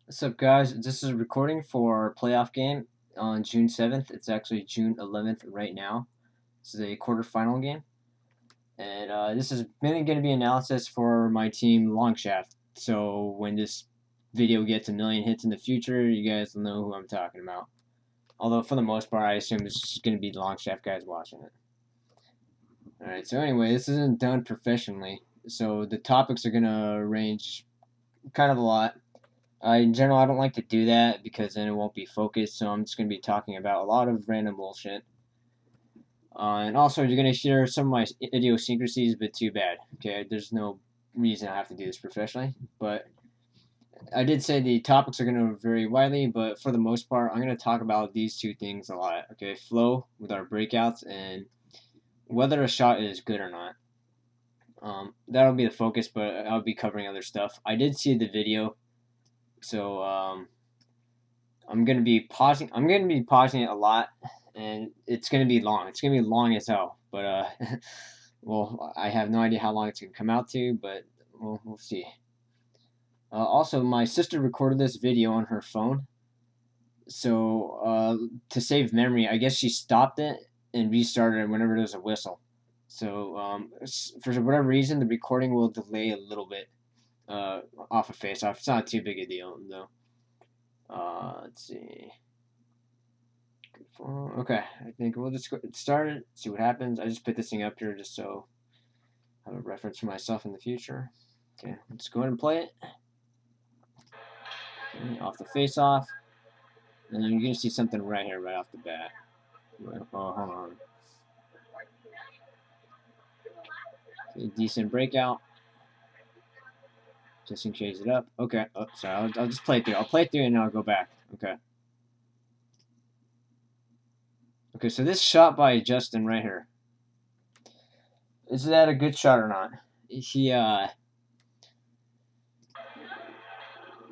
What's up, guys? This is a recording for our playoff game on June 7th. It's actually June 11th right now. This is a quarterfinal game. And this is mainly going to be analysis for my team, Longshaft. So when this video gets a million hits in the future, you guys will know who I'm talking about. Although, for the most part, I assume it's just going to be the Longshaft guys watching it. Alright, so anyway, this isn't done professionally. So the topics are going to range kind of a lot. In general, I don't like to do that because then it won't be focused. So I'm just going to be talking about a lot of random bullshit. And also, you're going to hear some of my idiosyncrasies, but too bad. Okay, there's no reason I have to do this professionally. But I did say the topics are going to vary widely, but for the most part, I'm going to talk about these two things a lot. Okay, flow with our breakouts and whether a shot is good or not. That'll be the focus, but I'll be covering other stuff. I did see the video, so I'm gonna be pausing. I'm gonna be pausing it a lot, and it's gonna be long. It's gonna be long as hell. But well, I have no idea how long it's gonna come out to, but we'll see. Also, my sister recorded this video on her phone, so to save memory, I guess she stopped it and restarted it whenever there's a whistle. So for whatever reason, the recording will delay a little bit off of face off. It's not too big a deal though. Let's see. Okay, I think we'll just get started, see what happens. I just put this thing up here just so I have a reference for myself in the future. Okay, let's go ahead and play it. Okay, off the face off. And then you're going to see something right here, right off the bat. Oh, hold on. Okay, decent breakout. Just in case it up. Okay, oh, sorry, I'll just play it through. I'll play it through and then I'll go back. Okay. Okay, so this shot by Justin right here. Is that a good shot or not?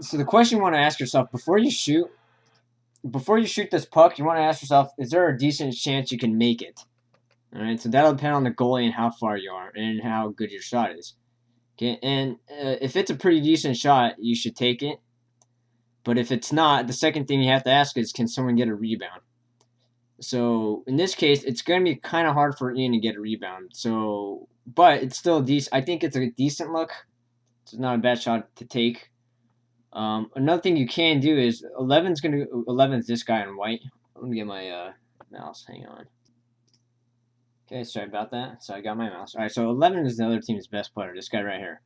So the question you want to ask yourself before you shoot this puck, you want to ask yourself, is there a decent chance you can make it? All right, so that'll depend on the goalie and how far you are and how good your shot is. Okay, and if it's a pretty decent shot, you should take it. But if it's not, the second thing you have to ask is, can someone get a rebound? So in this case, it's going to be kind of hard for Ian to get a rebound. So, but it's still decent. I think it's a decent look. It's not a bad shot to take. Another thing you can do is 11's this guy in white. Let me get my mouse. Hang on. Okay, sorry about that. So I got my mouse. All right, so 11 is the other team's best player. This guy right here.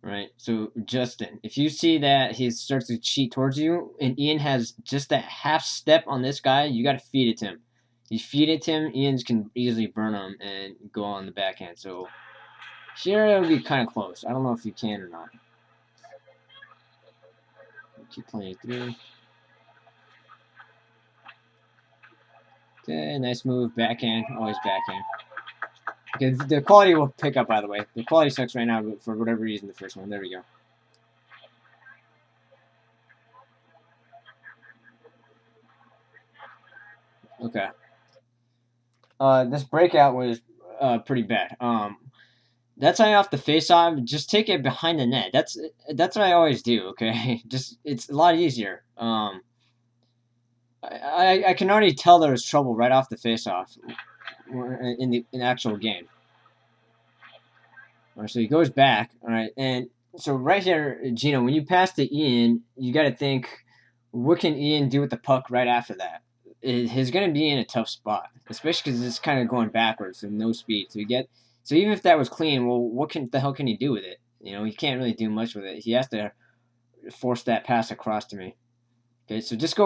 Right. So Justin, if you see that he starts to cheat towards you, and Ian has just that half step on this guy, you got to feed it to him. You feed it to him, Ian's can easily burn him and go on the backhand. So here it'll be kind of close. I don't know if you can or not. Keep playing through. Okay, nice move. Backhand. Always backhand. Okay, the quality will pick up, by the way. The quality sucks right now, but for whatever reason, the first one. There we go. Okay. This breakout was pretty bad. That's how you have to face off. Just take it behind the net. That's what I always do. Okay, just it's a lot easier. I can already tell there was trouble right off the face off in the actual game. All right, so he goes back. All right, and so right here, Gino, when you pass to Ian, you got to think, what can Ian do with the puck right after that? He's going to be in a tough spot, especially because it's kind of going backwards and no speed. So even if that was clean, well, the hell can he do with it? You know, he can't really do much with it. He has to force that pass across to me. Okay, so just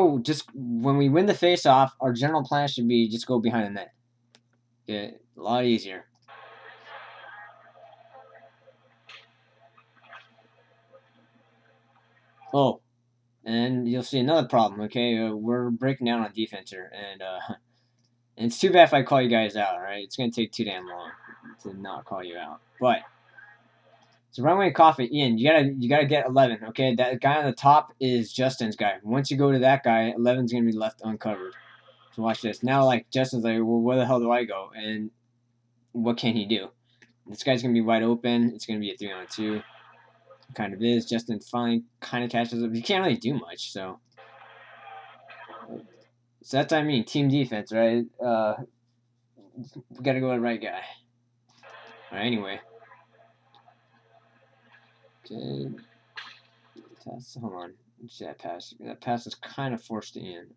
when we win the face off, our general plan should be just go behind the net. Okay, a lot easier. Oh, and you'll see another problem. Okay, we're breaking down on defense here, and it's too bad if I call you guys out. All right, it's gonna take too damn long to not call you out. But so runway coffee, Ian, you gotta get 11. Okay, that guy on the top is Justin's guy. Once you go to that guy, 11's gonna be left uncovered. So watch this. Now, like Justin's like, well, where the hell do I go? And what can he do? This guy's gonna be wide open. It's gonna be a 3-on-2. kind of is. Justin finally kind of catches up. You can't really do much, so. So that's what I mean, team defense, right? We gotta go with the right guy. All right, anyway. Okay. Hold on. Let's see that pass. That pass is kind of forced in.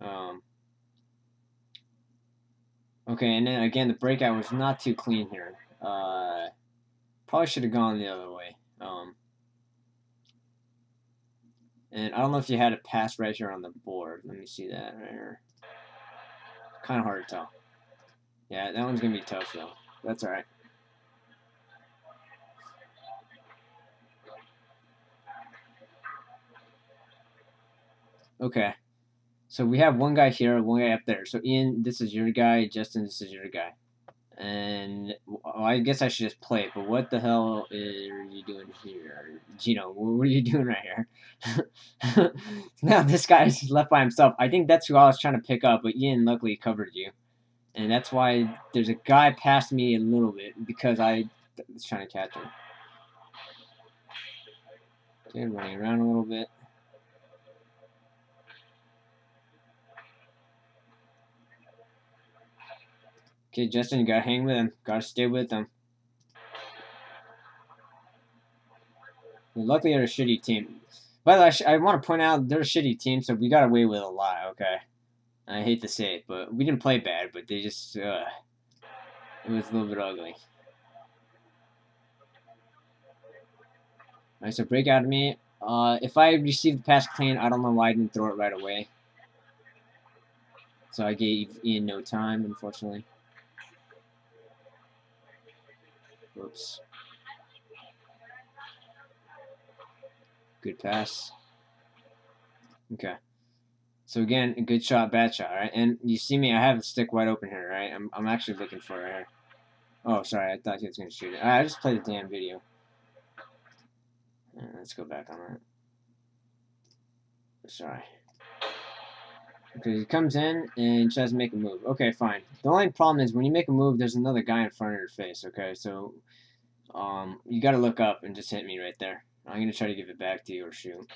Okay, and then again, the breakout was not too clean here. Probably should have gone the other way. And I don't know if you had a pass right here on the board. Let me see that right here. Kind of hard to tell. Yeah, that one's going to be tough, though. That's all right. Okay. So we have one guy here, one guy up there. So Ian, this is your guy. Justin, this is your guy. And well, I guess I should just play it, but what the hell are you doing here? Gino, what are you doing right here? Now this guy's left by himself. I think that's who I was trying to pick up, but Ian luckily covered you. And that's why there's a guy past me a little bit, because I was trying to catch him. Okay, running around a little bit. Okay, Justin, you gotta hang with him. Gotta stay with him. Luckily, they're a shitty team. By the way, I want to point out they're a shitty team, so we got away with a lot, okay? I hate to say it, but we didn't play bad, but they just, it was a little bit ugly. Alright, so break out of me. If I received the pass clean, I don't know why I didn't throw it right away. So I gave Ian no time, unfortunately. Whoops. Good pass. Okay. So again, a good shot, bad shot, right? And you see me, I have the stick wide open here, right? I'm actually looking for it here. Oh, sorry, I thought he was going to shoot it. I just played the damn video. Let's go back on that. Sorry. Okay, he comes in and tries to make a move. Okay, fine. The only problem is when you make a move, there's another guy in front of your face, okay? So, you gotta look up and just hit me right there. I'm gonna try to give it back to you or shoot.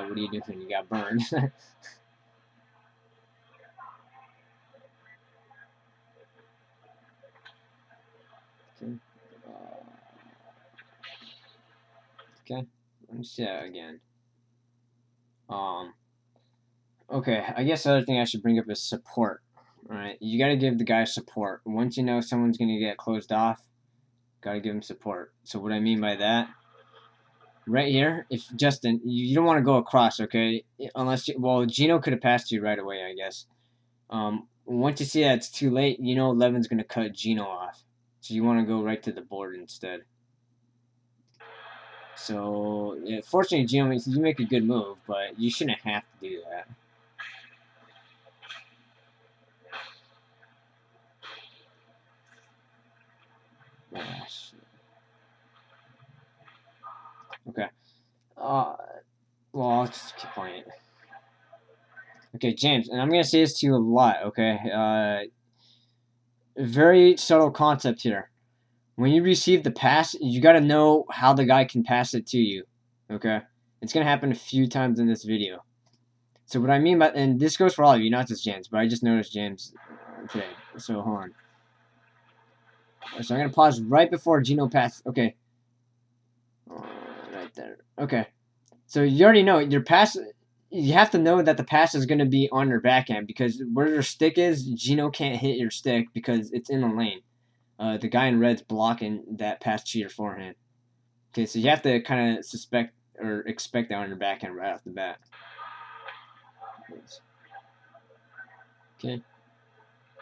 What are you doing? You got burned. Okay. Okay. Let me see that again. Okay, I guess the other thing I should bring up is support. Alright, you gotta give the guy support. Once you know someone's gonna get closed off, gotta give him support. So what I mean by that, right here, if Justin, you don't want to go across, okay? Unless, well, Gino could have passed you right away, I guess. Once you see that it's too late, you know Levin's gonna cut Gino off. So you want to go right to the board instead. So, yeah, fortunately, Gino, you make a good move, but you shouldn't have to do that. Gosh. Okay. Well, I'll just keep playing it. Okay, James, and I'm gonna say this to you a lot. Okay. Very subtle concept here. When you receive the pass, you got to know how the guy can pass it to you. Okay? It's going to happen a few times in this video. So what I mean by, and this goes for all of you, not just James, but I just noticed James today. So hold on. So I'm going to pause right before Gino pass. Okay. Right there. Okay. So you already know your pass, you have to know that the pass is going to be on your backhand, because where your stick is, Gino can't hit your stick because it's in the lane. The guy in red's blocking that pass to your forehand. Okay, so you have to kind of suspect or expect that on your backhand right off the bat. Okay.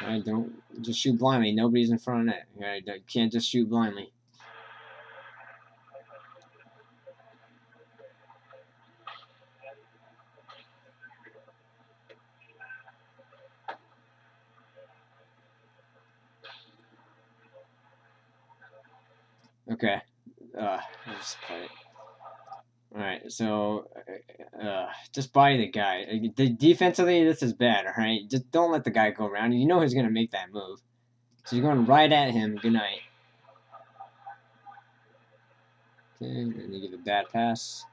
Alright, don't just shoot blindly. Nobody's in front of net. Alright, you can't just shoot blindly. Okay. Let's just play it. Alright, so Just body the guy. Defensively, this is bad, alright? Just don't let the guy go around. You know he's going to make that move. So you're going right at him. Good night. Okay, and you give a bad pass.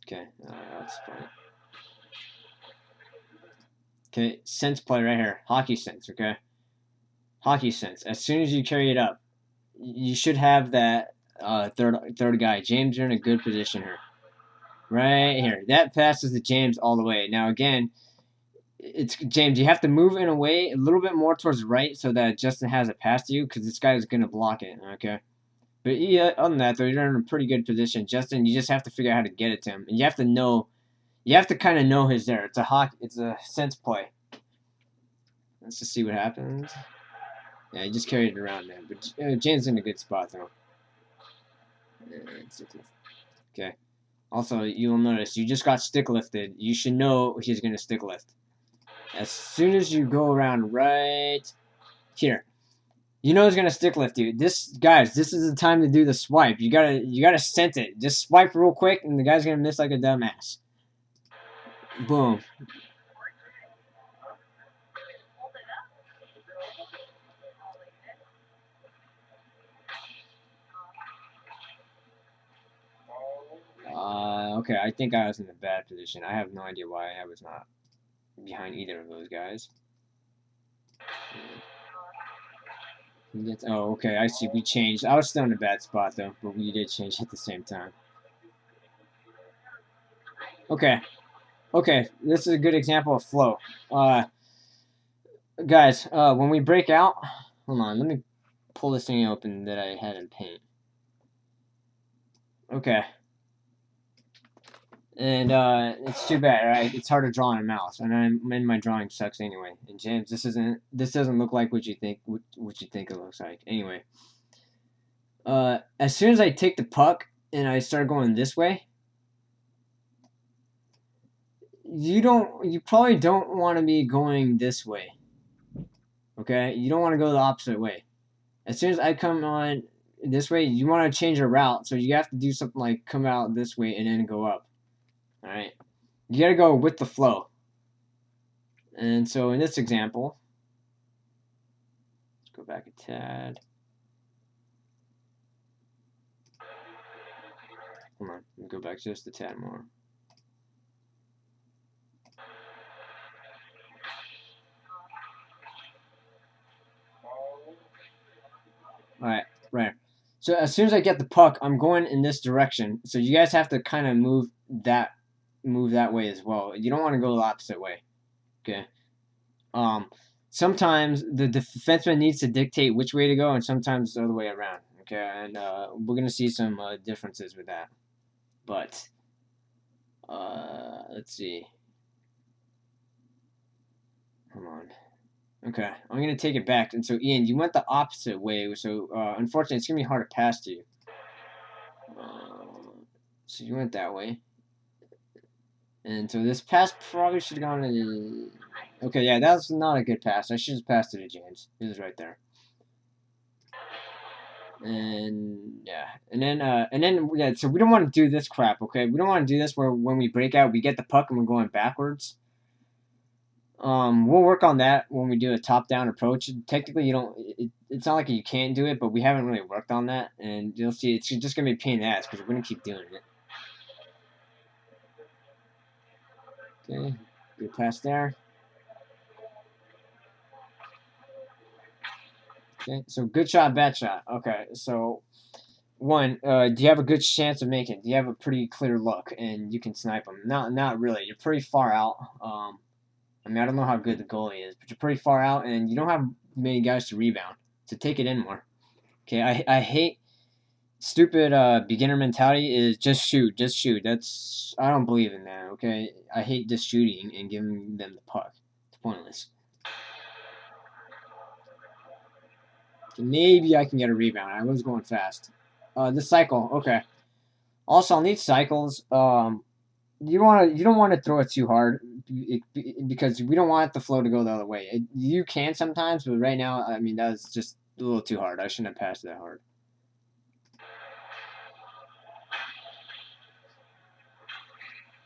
Okay, that's fine. Okay, sense play right here. Hockey sense, okay? Hockey sense. As soon as you carry it up, you should have that third guy. James, you're in a good position here. Right here. That passes to James all the way. Now, again, it's James, you have to move in a way a little bit more towards the right so that Justin has it past you because this guy is going to block it, okay? But yeah, other than that, though, you're in a pretty good position. Justin, you just have to figure out how to get it to him. And you have to kind of know he's there. It's a sense play. Let's just see what happens. Yeah, he just carried it around there. But James in a good spot, though. Okay. Also, you'll notice you just got stick lifted. You should know he's going to stick lift. As soon as you go around right here, you know he's going to stick lift you. Guys, this is the time to do the swipe. You gotta sense it. Just swipe real quick, and the guy's going to miss like a dumbass. Boom. Okay, I think I was in a bad position. I have no idea why I was not behind either of those guys. Oh, okay, I see. We changed. I was still in a bad spot, though, but we did change at the same time. Okay. Okay, this is a good example of flow. Guys, when we break out... Hold on, let me pull this thing open that I had in paint. Okay. And it's too bad, right? It's hard to draw on a mouse, and my drawing sucks anyway. And James, this doesn't look like what you think it looks like. Anyway, as soon as I take the puck and I start going this way, you probably don't want to be going this way. Okay, you don't want to go the opposite way. As soon as I come on this way, you want to change your route, so you have to do something like come out this way and then go up. All right, you got to go with the flow. And so in this example, let's go back a tad. Come on, let me go back just a tad more. All right, right. So as soon as I get the puck, I'm going in this direction. So you guys have to kind of move that way as well. You don't want to go the opposite way. Okay. Sometimes the defenseman needs to dictate which way to go, and sometimes the other way around. Okay, and we're gonna see some differences with that. But let's see. Come on. Okay, I'm gonna take it back. And so, Ian, you went the opposite way. So, unfortunately, it's gonna be hard to pass to you. So you went that way. And so this pass probably should have gone to... Okay, yeah, that's not a good pass. I should have passed it to James. He was right there. And yeah, and then yeah. So we don't want to do this crap, okay? We don't want to do this where when we break out, we get the puck and we're going backwards. We'll work on that when we do a top-down approach. Technically, you don't. It's not like you can't do it, but we haven't really worked on that, and you'll see it's just gonna be a pain in the ass because we're gonna keep doing it. Okay, good pass there. Okay, so good shot, bad shot. Okay, so one, do you have a good chance of making it? Do you have a pretty clear look and you can snipe them? Not really. You're pretty far out. I mean, I don't know how good the goalie is, but you're pretty far out and you don't have many guys to rebound. So take it in more. Okay, I hate stupid beginner mentality is just shoot. I don't believe in that, okay? I hate just shooting and giving them the puck. It's pointless. Okay, maybe I can get a rebound. I was going fast. The cycle, okay. Also, on these cycles, you don't want to throw it too hard because we don't want the flow to go the other way. You can sometimes, but right now, I mean, that's just a little too hard. I shouldn't have passed that hard.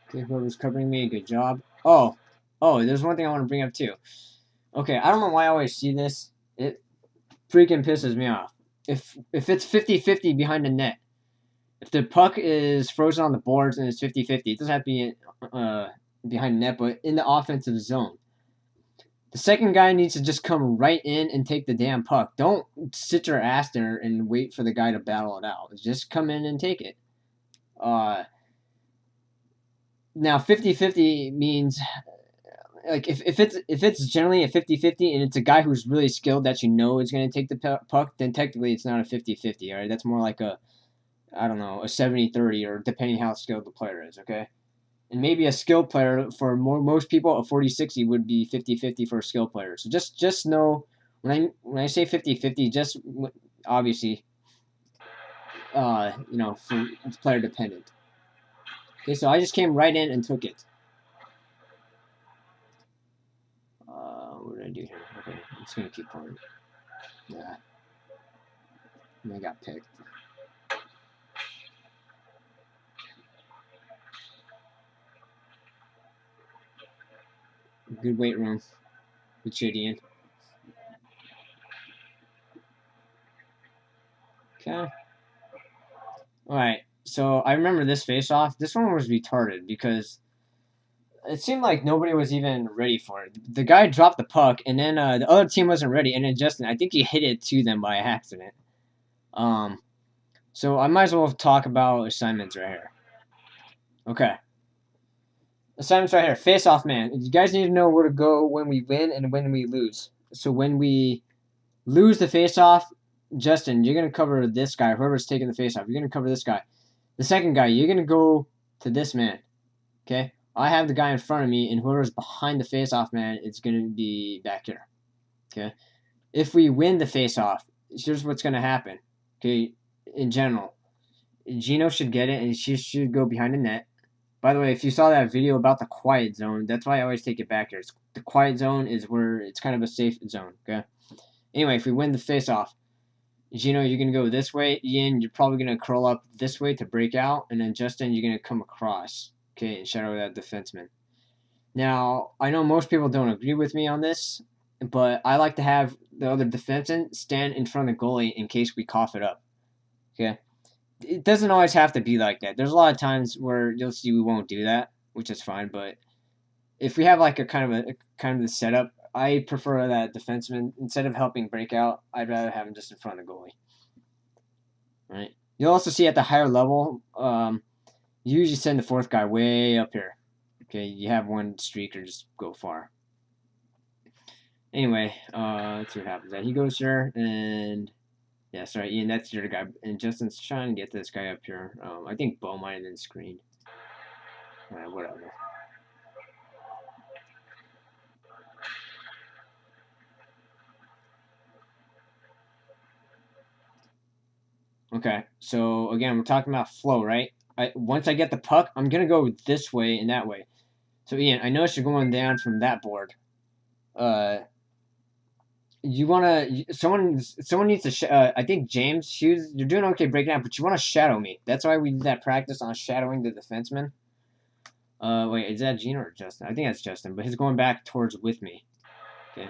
Okay, whoever's covering me, good job. Oh, there's one thing I want to bring up too. Okay, I don't know why I always see this. It freaking pisses me off. If it's 50-50 behind the net, if the puck is frozen on the boards and it's 50-50, it doesn't have to be behind the net, but in the offensive zone. The second guy needs to just come right in and take the damn puck. Don't sit your ass there and wait for the guy to battle it out. Just come in and take it. Now 50-50 means like if it's generally a 50-50 and it's a guy who's really skilled that you know is going to take the puck, then technically it's not a 50-50, all right? That's more like a, I don't know, a 70-30, or depending how skilled the player is, okay? And maybe a skilled player, for most people, a 40-60 would be 50-50 for a skilled player. So just know when I say 50-50, just obviously for it's player dependent. Okay, so I just came right in and took it. What did I do here? Okay, I'm just gonna keep playing. Yeah, and I got picked. Good weight room. Good shit, Ian. Okay. Alright, so I remember this face-off. This one was retarded because it seemed like nobody was even ready for it. The guy dropped the puck, and then the other team wasn't ready, and then Justin, I think he hit it to them by accident. So I might as well talk about assignments right here. Okay. Assignments right here. Face-off man. You guys need to know where to go when we win and when we lose. So when we lose the face-off, Justin, you're going to cover this guy. Whoever's taking the face-off, you're going to cover this guy. The second guy, you're going to go to this man. Okay? I have the guy in front of me, and whoever's behind the face-off man is going to be back here. Okay? If we win the face-off, here's what's going to happen. Okay? In general, Gino should get it, and she should go behind the net. By the way, if you saw that video about the quiet zone, that's why I always take it back here. The quiet zone is where it's kind of a safe zone, okay? Anyway, if we win the face-off, Gino, you're going to go this way. Ian, you're probably going to curl up this way to break out. And then Justin, you're going to come across, okay, and shadow that defenseman. Now, I know most people don't agree with me on this, but I like to have the other defenseman stand in front of the goalie in case we cough it up, okay? It doesn't always have to be like that. There's a lot of times where you'll see we won't do that, which is fine. But if we have like a kind of the setup, I prefer that defenseman, instead of helping break out, I'd rather have him just in front of the goalie. Right. You'll also see at the higher level, you usually send the fourth guy way up here. Okay, you have one streaker just go far. Anyway, let's see what happens. He goes there and. Yeah, sorry, Ian, that's your guy. And Justin's trying to get this guy up here. I think Bo might have been screened. Whatever. Okay, so again, we're talking about flow, right? Once I get the puck, I'm going to go this way and that way. So, Ian, I noticed you're going down from that board. You want to... Someone needs to... I think James, you're doing okay breaking out, but you want to shadow me. That's why we did that practice on shadowing the defenseman. Wait, is that Gene or Justin? I think that's Justin, but he's going back towards with me. Okay.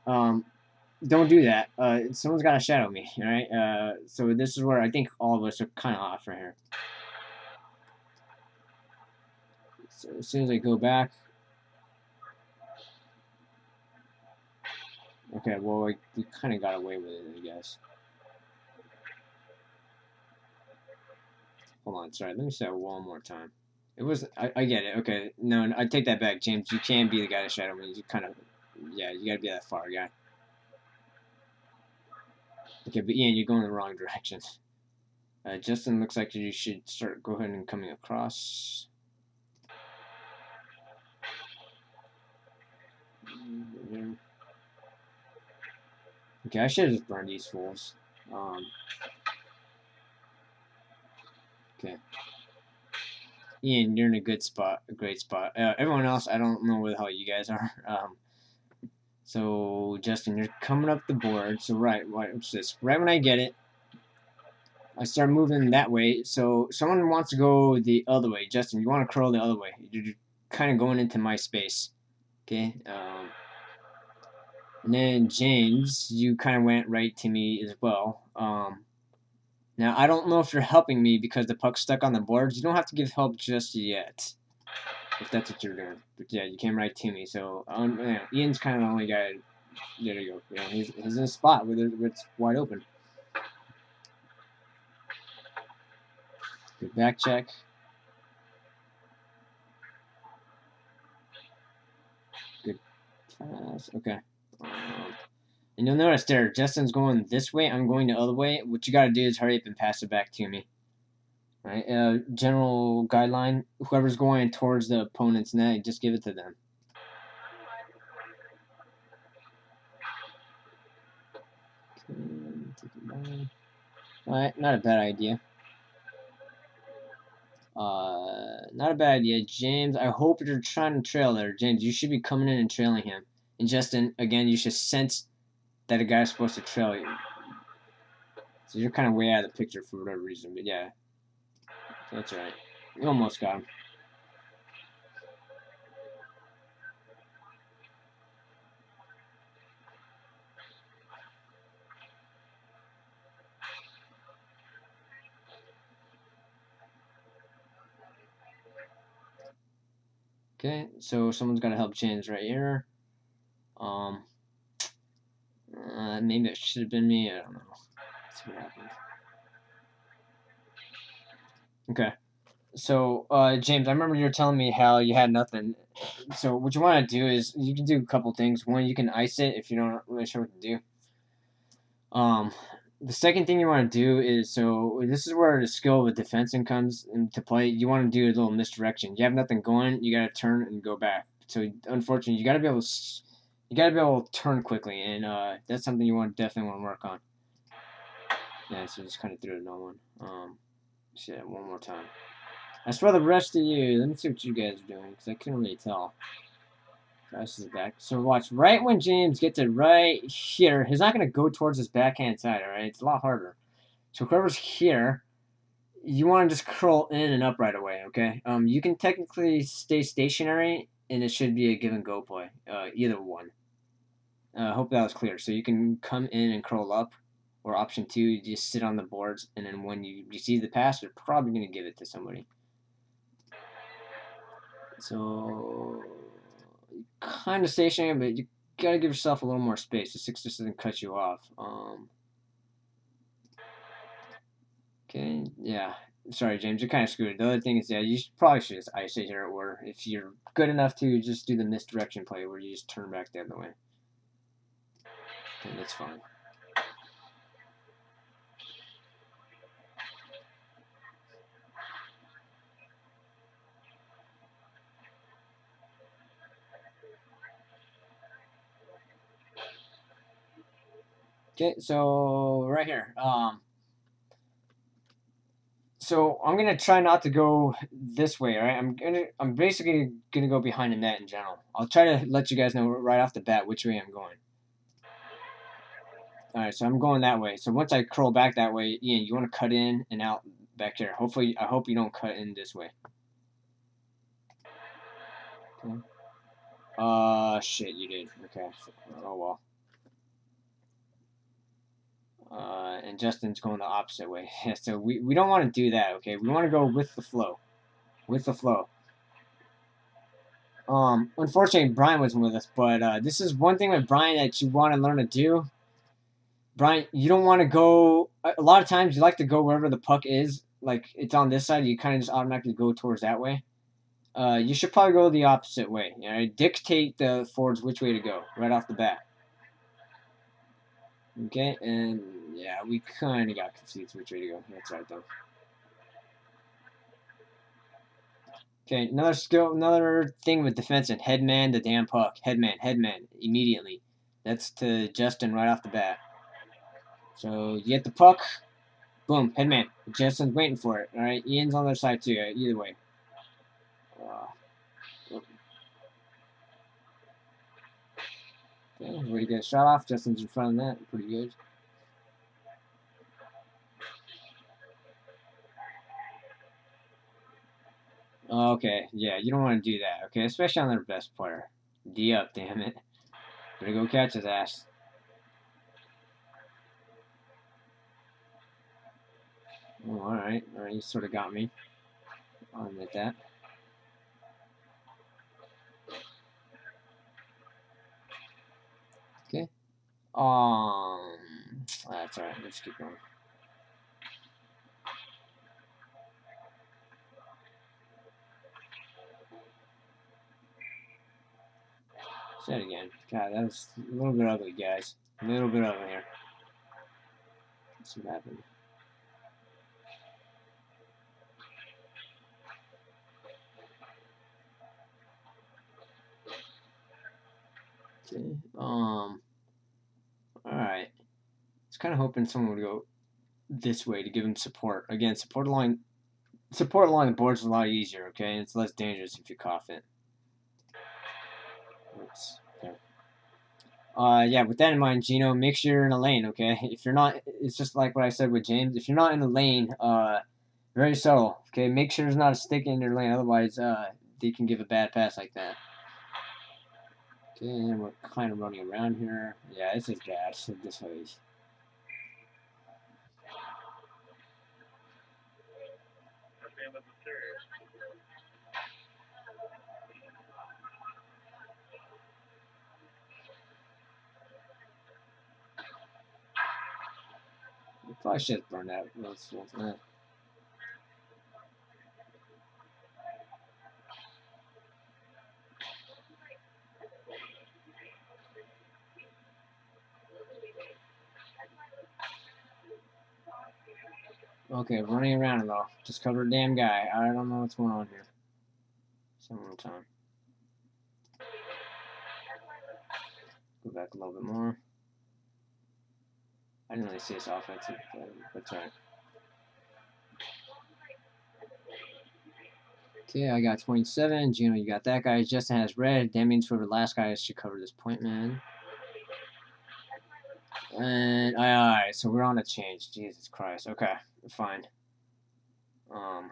Don't do that. Someone's got to shadow me, all right? So this is where I think all of us are kind of off right here. So as soon as I go back... Okay, well, we kind of got away with it, I guess. Hold on, sorry. Let me say it one more time. It was... I get it. Okay, no, I take that back, James. You can't be the guy to shadow me. You kind of... Yeah, you got to be that far guy. Okay, but Ian, you're going the wrong direction. Justin, looks like you should go ahead and coming across. Okay, I should have just burned these fools. Okay. Ian, you're in a good spot, a great spot. Everyone else, I don't know where the hell you guys are. So, Justin, you're coming up the board. So, right, what's this? Right when I get it, I start moving that way. So someone wants to go the other way. Justin, you want to curl the other way. You're kind of going into my space. Okay. And then James, you kind of went right to me as well. Now I don't know if you're helping me because the puck's stuck on the boards. You don't have to give help just yet, if that's what you're doing. But yeah, you came right to me. So yeah, Ian's kind of the only guy. There you go. You know, he's in a spot where it's wide open. Good back check. Good pass. Okay. And you'll notice there, Justin's going this way. I'm going the other way. What you got to do is hurry up and pass it back to me. Right? General guideline: whoever's going towards the opponent's net, just give it to them. Alright, not a bad idea. Not a bad idea. James, I hope you're trying to trail there. James, you should be coming in and trailing him. And Justin, again, you should sense that a guy's supposed to trail you. So you're kind of way out of the picture for whatever reason, but yeah. That's right. You almost got him. Okay, so someone's got to help James right here. Maybe it should have been me. I don't know. Let's see what happens. Okay. So, James, I remember you were telling me how you had nothing. So, what you want to do is you can do a couple things. One, you can ice it if you're not really sure what to do. The second thing you want to do is so this is where the skill of a defenseman comes into play. You want to do a little misdirection. You have nothing going. You got to turn and go back. So, unfortunately, you got to be able to turn quickly, and that's something you definitely want to work on. Yeah, so just kind of threw it no one. Yeah, one more time. As for the rest of you, let me see what you guys are doing, because I couldn't really tell. This is back. So watch, right when James gets it right here, he's not going to go towards his backhand side, all right? It's a lot harder. So whoever's here, you want to just curl in and up right away, okay? You can technically stay stationary, and it should be a give and go play, either one. I hope that was clear. So you can come in and curl up, or option two, you just sit on the boards, and then when you receive the pass, you're probably going to give it to somebody. So, kind of stationary, but you gotta give yourself a little more space. The six just doesn't cut you off. Okay, yeah. Sorry, James, you're kind of screwed. The other thing is, yeah, you probably should just ice it here, or if you're good enough to just do the misdirection play where you just turn back the other way. Okay, that's fine. Okay, so right here. So I'm gonna try not to go this way, all right? I'm basically gonna go behind the net in general. I'll try to let you guys know right off the bat which way I'm going. All right, so I'm going that way. So once I curl back that way, Ian, you want to cut in and out back here. Hopefully, I hope you don't cut in this way. Okay. Shit, you did. Okay. Oh well. And Justin's going the opposite way. So we don't want to do that. Okay, we want to go with the flow. With the flow. Unfortunately, Brian wasn't with us, but this is one thing with Brian that you want to learn to do. Brian, you don't want to go. A lot of times, you like to go wherever the puck is. Like it's on this side, you kind of just automatically go towards that way. You should probably go the opposite way. You know, dictate the forwards which way to go right off the bat. Okay, and yeah, we kind of got confused which way to go. That's right, though. Okay, another thing with defense and headman the damn puck. Headman, immediately. That's to Justin right off the bat. So you get the puck, boom, headman. Justin's waiting for it. All right, Ian's on the other side too. Either way. Okay, way to get a shot off. Justin's in front of that. Pretty good. Okay, yeah, you don't want to do that, okay? Especially on their best player. D up, damn it. Better go catch his ass. Oh, alright, you sort of got me. I'll admit that. Okay. That's alright, let's keep going. Say it again. God, that was a little bit ugly, guys. A little bit ugly here. Let's see what happened. Okay. Alright. I was kind of hoping someone would go this way to give him support. Again, support along the board is a lot easier, okay? And it's less dangerous if you cough it. Oops. Okay. Yeah, with that in mind, Gino, make sure you're in a lane, okay? If you're not, it's just like what I said with James. If you're not in the lane, very subtle, okay? Make sure there's not a stick in your lane, otherwise, they can give a bad pass like that. Okay, and we're kind of running around here. Yeah, this is bad. This way. We probably should have burned that. Okay, running around though. Just cover a damn guy. I don't know what's going on here. Some more time. Go back a little bit more. I didn't really see this offensive, but that's alright. Okay, I got 27. Gino, you got that guy. Justin has red. That means whoever the last guy is should cover this point, man. And alright, so we're on a change. Jesus Christ. Okay, fine. Alright,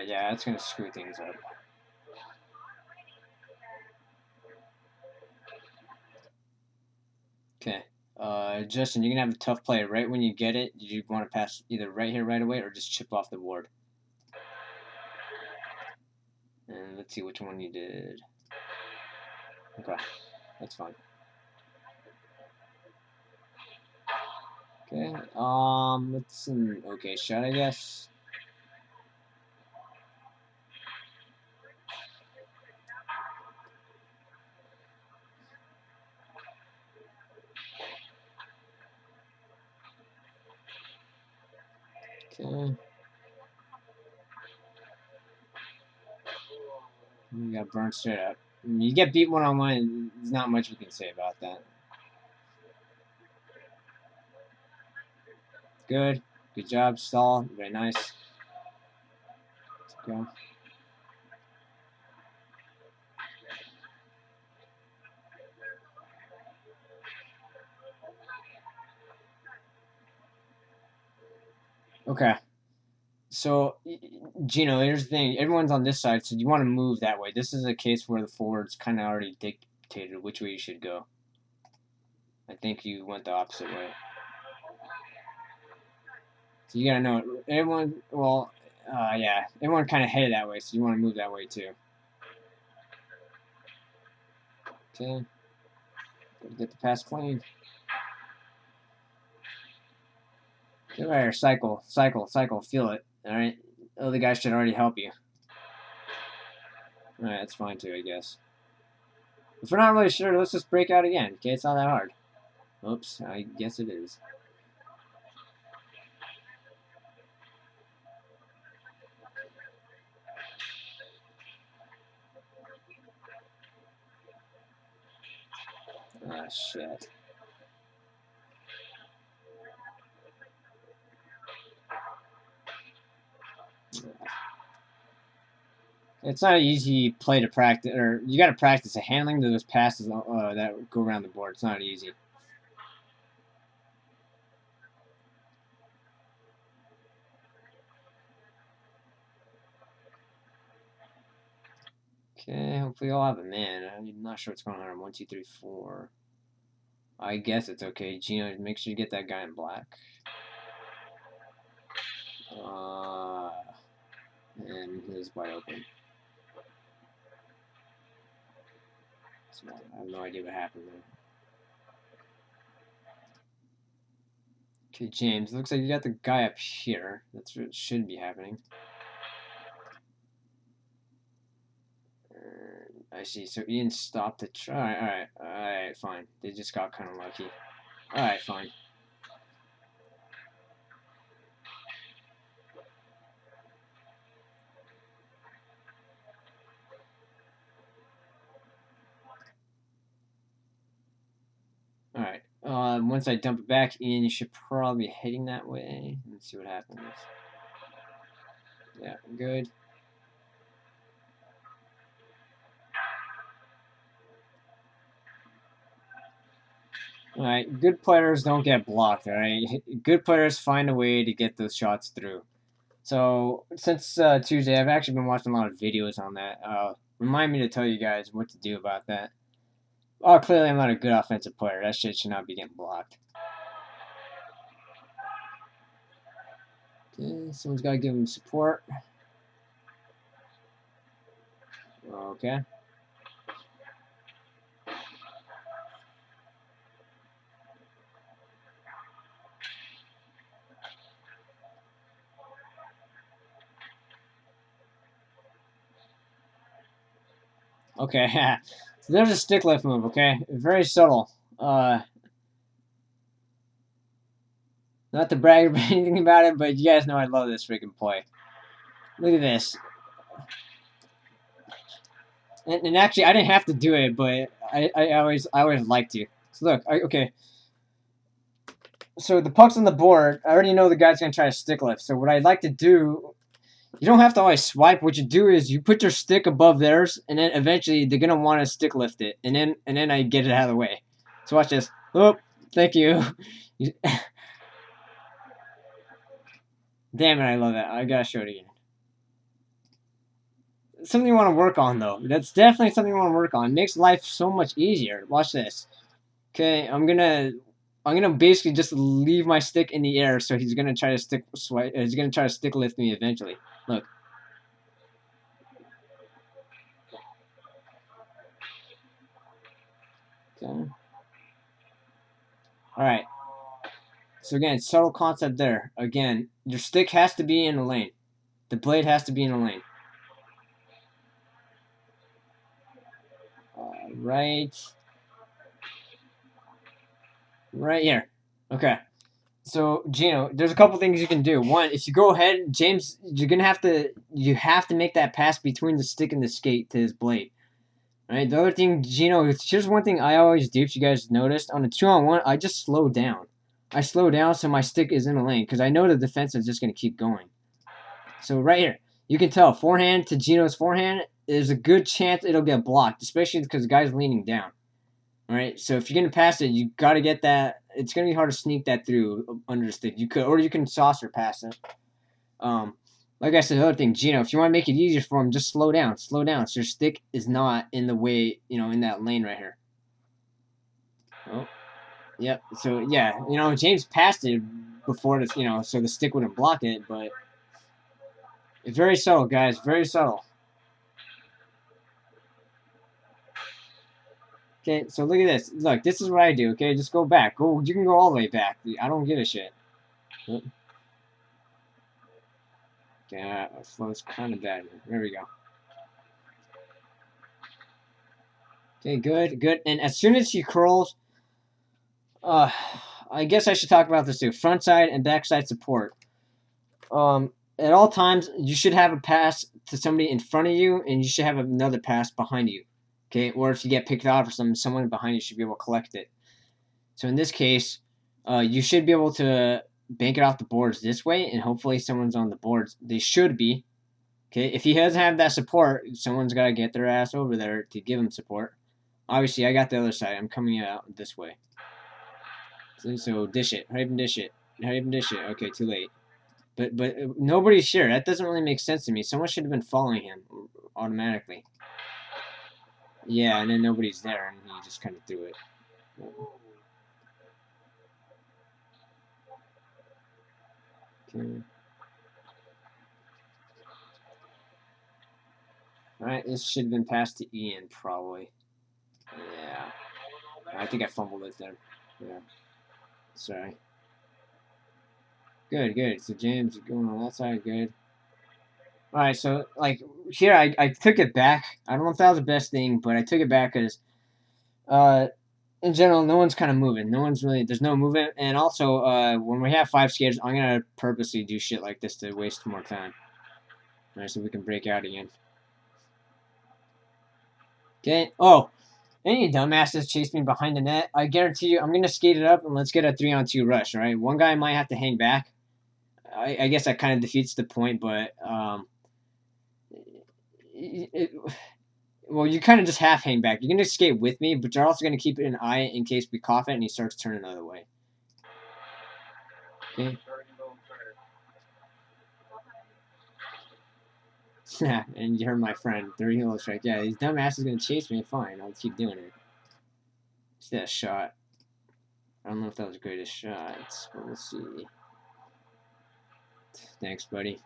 yeah, that's gonna screw things up. Okay. Justin, you're gonna have a tough play. Right when you get it, you want to pass either right here right away or just chip off the board. And let's see which one you did. Okay, that's fine. Okay, it's an okay shot, I guess. Okay. You got burned straight up. You get beat one-on-one, there's not much we can say about that. Good. Good job, stall. Very nice. Let's go. Okay. So, Gino, here's the thing. Everyone's on this side, so you want to move that way. This is a case where the forwards kind of already dictated which way you should go. I think you went the opposite way. So you gotta know everyone. Well, yeah, everyone kind of headed that way, so you want to move that way too. Okay, gotta get the pass clean. Get right here, cycle, cycle, cycle. Feel it. All right, the other guy should already help you. All right, that's fine too, I guess. If we're not really sure, let's just break out again. Okay, it's not that hard. Oops, I guess it is. Ah, shit. It's not an easy play to practice, or you got to practice the handling those passes that go around the board. It's not easy. Okay, hopefully I'll have a man. I'm not sure what's going on. 1, 2, 3, 4. I guess it's okay. Gino, make sure you get that guy in black. And he's wide open. So I have no idea what happened there. Okay, James, looks like you got the guy up here. That's what should be happening. I see. So Ian stopped the try. Alright, fine. They just got kind of lucky. Alright, fine. Alright. Once I dump it back in, you should probably be heading that way. Let's see what happens. Yeah, good. Alright, good players don't get blocked, alright? Good players find a way to get those shots through. So, since Tuesday, I've actually been watching a lot of videos on that. Remind me to tell you guys what to do about that. Oh, clearly I'm not a good offensive player. That shit should not be getting blocked. Okay, someone's got to give him support. Okay. Okay, so there's a stick lift move, okay? Very subtle. Not to brag or anything about it, but you guys know I love this freaking play. Look at this. And actually, I didn't have to do it, but I always like to. So look, okay. So the puck's on the board. I already know the guy's gonna try to stick lift. So what I'd like to do, you don't have to always swipe. What you do is you put your stick above theirs, and then eventually they're gonna want to stick lift it, and then I get it out of the way. So watch this. Oh, thank you. Damn it, I love that. I gotta show it again. Something you want to work on, though. That's definitely something you want to work on. It makes life so much easier. Watch this. Okay, I'm gonna basically just leave my stick in the air, so he's gonna try to stick swipe. He's gonna try to stick lift me eventually. Look. Okay. All right. So again, subtle concept there. Again, your stick has to be in the lane. The blade has to be in the lane. Right here. Okay. So Gino, there's a couple things you can do. One, if you go ahead, James, you have to make that pass between the stick and the skate to his blade. All right. The other thing, Gino, here's one thing I always do. If you guys noticed, on a 2-on-1, I just slow down. I slow down so my stick is in the lane because I know the defense is just going to keep going. So right here, you can tell forehand to Gino's forehand, there's a good chance it'll get blocked, especially because the guy's leaning down. All right, so if you're gonna pass it, you got to get that. It's gonna be hard to sneak that through under the stick. You could, or you can saucer pass it. Like I said, the other thing, Gino, if you want to make it easier for him, just slow down, so your stick is not in the way, in that lane right here. Oh, yep. So yeah, James passed it before this, so the stick wouldn't block it, but it's very subtle, guys, very subtle. Okay, so look at this. Look, this is what I do. Okay, just go back. You can go all the way back. I don't give a shit. Okay, that flow's kind of bad. There we go. Okay, good. And as soon as he curls, I guess I should talk about this too. Front side and back side support. At all times, you should have a pass to somebody in front of you, and you should have another pass behind you. Okay, or if you get picked off or something, someone behind you should be able to collect it. So in this case, you should be able to bank it off the boards this way, and hopefully someone's on the boards. They should be. Okay, if he doesn't have that support, someone's got to get their ass over there to give him support. Obviously, I got the other side. I'm coming out this way. So dish it. Hurry up and dish it. Hurry up and dish it. Okay, too late. But nobody's sure. That doesn't really make sense to me. Someone should have been following him automatically. Yeah, and then nobody's there, and he just kind of threw it. Okay. Alright, this should have been passed to Ian, probably. Yeah. I think I fumbled it there. Yeah. Sorry. Good, good. So James is going on that side. Good. Alright, so, like, here I took it back. I don't know if that was the best thing, but I took it back because, uh, in general, no one's kind of moving. No one's really, there's no movement. And also, when we have 5 skaters, I'm going to purposely do shit like this to waste more time. Alright, so we can break out again. Okay. Oh, any dumbasses chase me behind the net. I guarantee you, I'm going to skate it up and let's get a 3-on-2 rush, alright? One guy might have to hang back. I guess that kind of defeats the point, but, it, well, you kind of just half hang back. You're going to skate with me, but you're also going to keep an eye in case we cough it and he starts turning the other way. Okay. Yeah, and you heard my friend, 30 heel strike. Yeah, these dumbasses going to chase me. Fine, I'll keep doing it. See that shot. I don't know if that was the greatest shot, but we'll see. Thanks, buddy.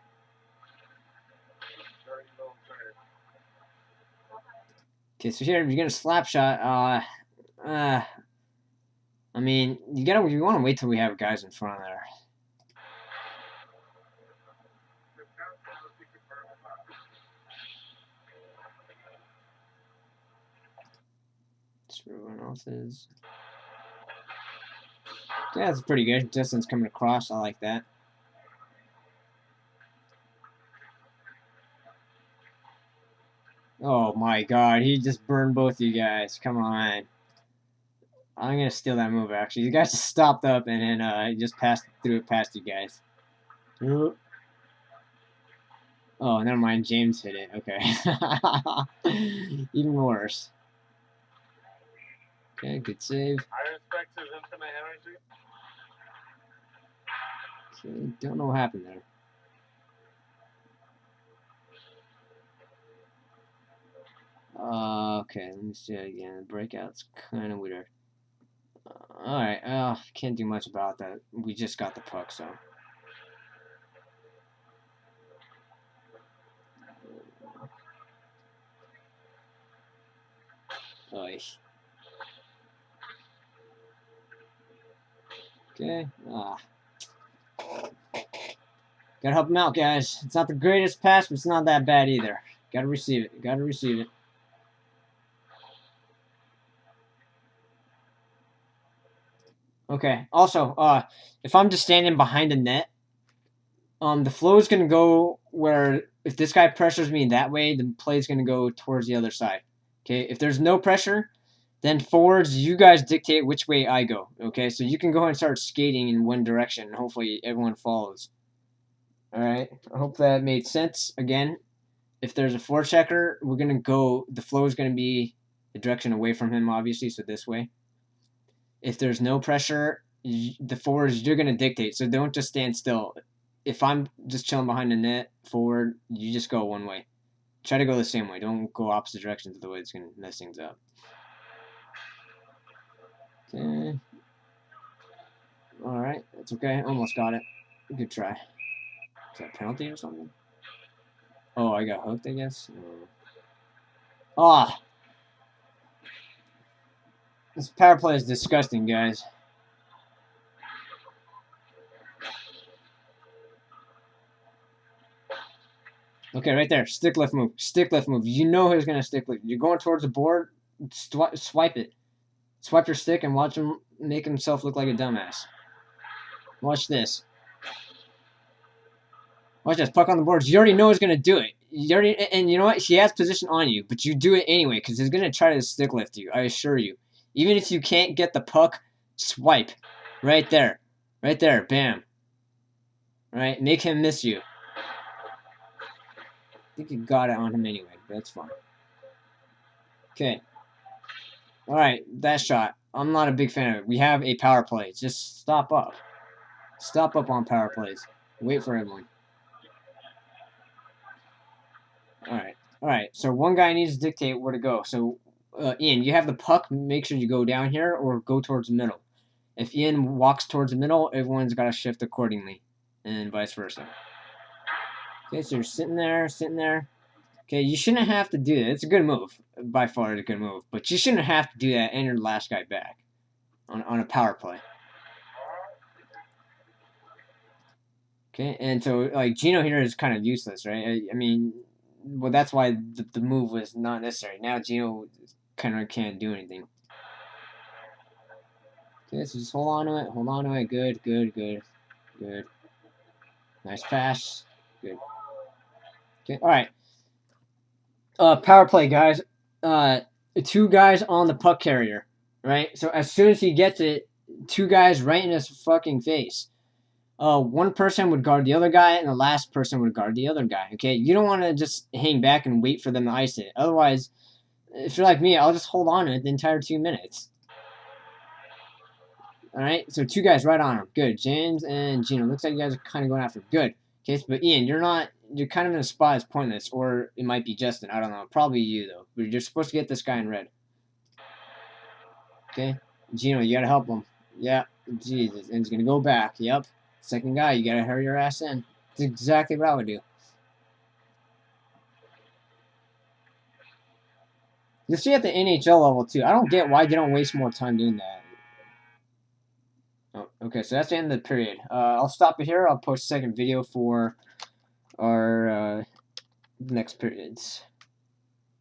Okay, so here you're gonna slap shot. I mean, you want to wait till we have guys in front there. Everyone else's. Yeah, that's pretty good. Distance coming across. I like that. Oh my god, he just burned both you guys. Come on. I'm gonna steal that move actually. You guys just stopped up and then just threw it past you guys. Oh, never mind. James hit it. Okay. Even worse. Okay, good save. I respect his infinite energy. Okay, don't know what happened there. Okay, let me see it again. The breakout's kind of weird. Alright, can't do much about that. We just got the puck, so. Oy. Okay, gotta help him out, guys. It's not the greatest pass, but it's not that bad either. Gotta receive it. Gotta receive it. Okay. Also, if I'm just standing behind the net, the flow is gonna go where if this guy pressures me that way, the play is gonna go towards the other side. Okay. If there's no pressure, then forwards, you guys dictate which way I go. Okay. So you can go and start skating in one direction, and hopefully everyone follows. All right. I hope that made sense. Again, if there's a forechecker, we're gonna go. The flow is gonna be the direction away from him, obviously. So this way. If there's no pressure, the forwards you're gonna dictate. So don't just stand still. If I'm just chilling behind the net forward, you just go one way. Try to go the same way. Don't go opposite directions of the way it's gonna mess things up. Okay. All right, that's okay. Almost got it. Good try. Is that a penalty or something? Oh, I got hooked, I guess. Ah, this power play is disgusting, guys. Okay, right there. Stick lift move. Stick lift move. You know who's gonna stick lift. You're going towards the board. Swipe it. Swipe your stick and watch him make himself look like a dumbass. Watch this. Watch this. Puck on the boards. You already know he's gonna do it. And you know what? He has position on you, but you do it anyway because he's gonna try to stick lift you. I assure you. Even if you can't get the puck, swipe. Right there. Right there. Bam. Right? Make him miss you. I think you got it on him anyway, but that's fine. Okay. Alright, that shot. I'm not a big fan of it. We have a power play. Just stop up. Stop up on power plays. Wait for everyone. Alright. Alright, so one guy needs to dictate where to go. So Ian, you have the puck. Make sure you go down here or go towards the middle. If Ian walks towards the middle, everyone's got to shift accordingly, and vice versa. Okay, so you're sitting there, sitting there. Okay, you shouldn't have to do that. It's a good move. By far, a good move. But you shouldn't have to do that and you're the last guy back on a power play. Okay, and so, like, Gino here is kind of useless, right? I mean, well, that's why the move was not necessary. Now Gino kind of can't do anything. Okay, so just hold on to it. Hold on to it. Good, good, good, good. Nice pass. Good. Okay, all right. Power play, guys. Uh, two guys on the puck carrier, right? So as soon as he gets it, two guys right in his fucking face. One person would guard the other guy, and the last person would guard the other guy. Okay, you don't want to just hang back and wait for them to ice it. Otherwise, if you're like me, I'll just hold on to it the entire 2 minutes. All right, so two guys right on him. Good, James and Gino. Looks like you guys are kind of going after him. Good. Okay, but Ian, you're not. You're kind of in a spot that's pointless, or it might be Justin. I don't know. Probably you though. But you're supposed to get this guy in red. Okay, Gino, you gotta help him. Yeah, Jesus, and he's gonna go back. Yep. Second guy, you gotta hurry your ass in. That's exactly what I would do. You see at the NHL level too. I don't get why they don't waste more time doing that. Oh, okay, so that's the end of the period. I'll stop it here. I'll post a second video for our next periods.